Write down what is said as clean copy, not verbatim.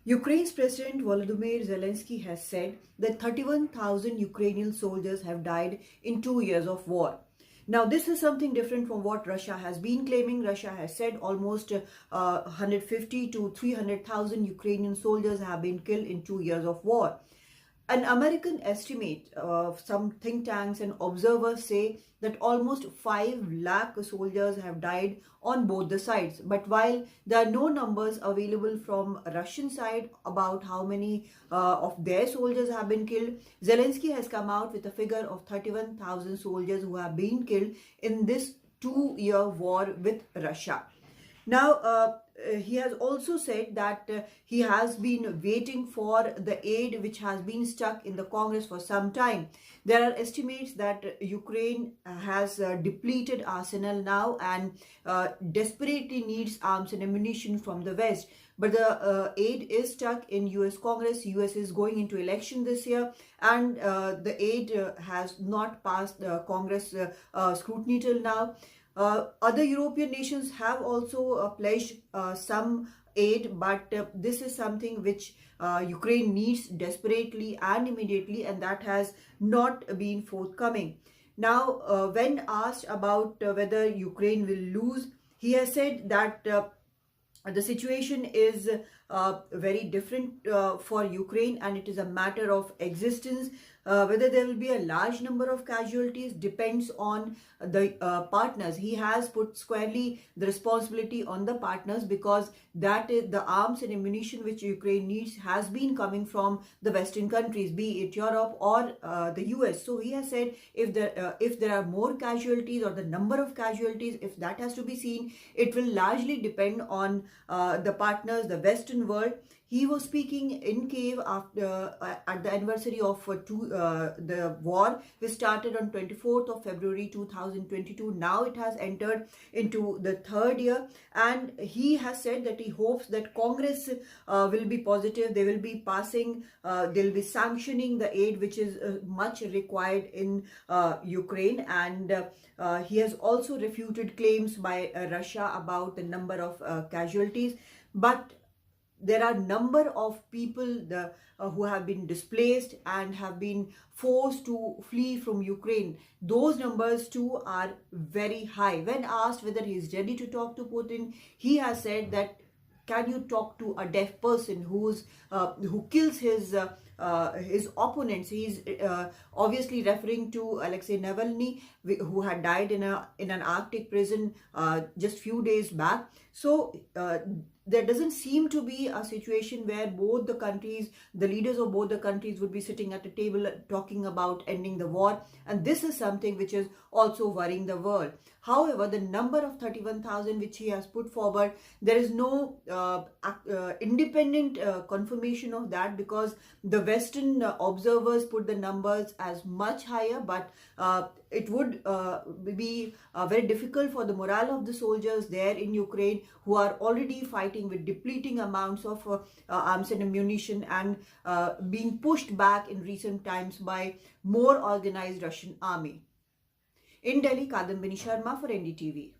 Ukraine's President Volodymyr Zelensky has said that 31,000 Ukrainian soldiers have died in 2 years of war. Now, this is something different from what Russia has been claiming. Russia has said almost 150 to 300,000 Ukrainian soldiers have been killed in 2 years of war. An American estimate of some think tanks and observers say that almost 5 lakh soldiers have died on both the sides. But while there are no numbers available from Russian side about how many of their soldiers have been killed, Zelensky has come out with a figure of 31,000 soldiers who have been killed in this 2-year war with Russia. Now, he has also said that he has been waiting for the aid which has been stuck in the Congress for some time. There are estimates that Ukraine has depleted arsenal now and desperately needs arms and ammunition from the West. But the aid is stuck in US Congress. US is going into election this year, and the aid has not passed Congress scrutiny till now. Other European nations have also pledged some aid, but this is something which Ukraine needs desperately and immediately, and that has not been forthcoming. Now, when asked about whether Ukraine will lose, he has said that the situation is very different for Ukraine, and it is a matter of existence. Whether there will be a large number of casualties depends on the partners. He has put squarely the responsibility on the partners, because that is the arms and ammunition which Ukraine needs has been coming from the Western countries, be it Europe or the US. So he has said if there are more casualties, or the number of casualties, if that has to be seen, it will largely depend on the partners, the Western world. He was speaking in Kiev after at the anniversary of the war, which started on 24th of February 2022. Now it has entered into the third year, and he has said that he hopes that Congress will be positive. They will be passing, they'll be sanctioning the aid which is much required in Ukraine, and he has also refuted claims by Russia about the number of casualties. But there are number of people who have been displaced and have been forced to flee from Ukraine. Those numbers too are very high. When asked whether he is ready to talk to Putin, he has said that, can you talk to a deaf person who kills his opponents? He's obviously referring to Alexei Navalny, who had died in an Arctic prison just few days back. So there doesn't seem to be a situation where both the countries, the leaders of both the countries, would be sitting at a table talking about ending the war. And this is something which is also worrying the world. However, the number of 31,000 which he has put forward, there is no independent confirmation of that, because the Western observers put the numbers as much higher, but it would be very difficult for the morale of the soldiers there in Ukraine, who are already fighting with depleting amounts of arms and ammunition, and being pushed back in recent times by more organized Russian army. In Delhi, Kadambini Sharma for NDTV.